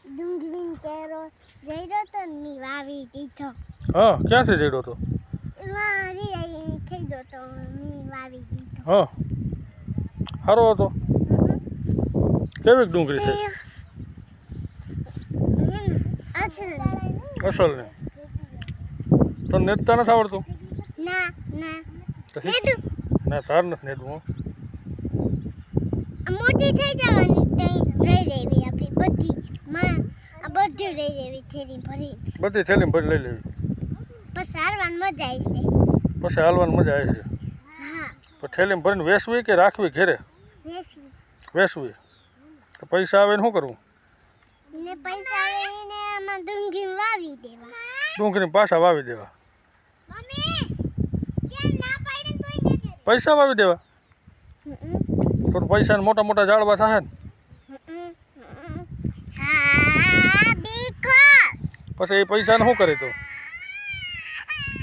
ડુંગળી કેરો જઈરો તો ની વાવી દીધો. હા, ક્યાંથી જડ્યો તો? મારી અહીં થઈ ગયો તો ની વાવી દીધો. હા, સારો હતો. કેવી ડુંગળી થઈ? અસલ ને તને નેતતા નથી આવડતું? ના ના તો ના, તાર નથી નેદવું. મોટી થઈ જવાની તઈ લઈ લેવી આપણી બધી માં આ બધું લઈ લેવી થેલી ભરી. બધી થેલી ભરી લઈ લેવી. પછી હાલવાની મજા આવશે. પછી હાલવાની મજા આવે છે. હા, પણ થેલી ભરીને વેચવી કે રાખવી ઘેરે? વેસવી. વેચવી. તો પૈસા આવે ને શું કરવું? ને પૈસા લઈને આમાં ડુંગળી વાવી દેવા. ડુંગળી પાછા વાવી દેવા. મમ્મી કેમ ના પાડે તોય ન દે. પૈસા વાવી દેવા તો પૈસાને મોટા મોટા ઝાડવા થાય ને. હા દીકો. પછી એ પૈસાને શું કરે તો?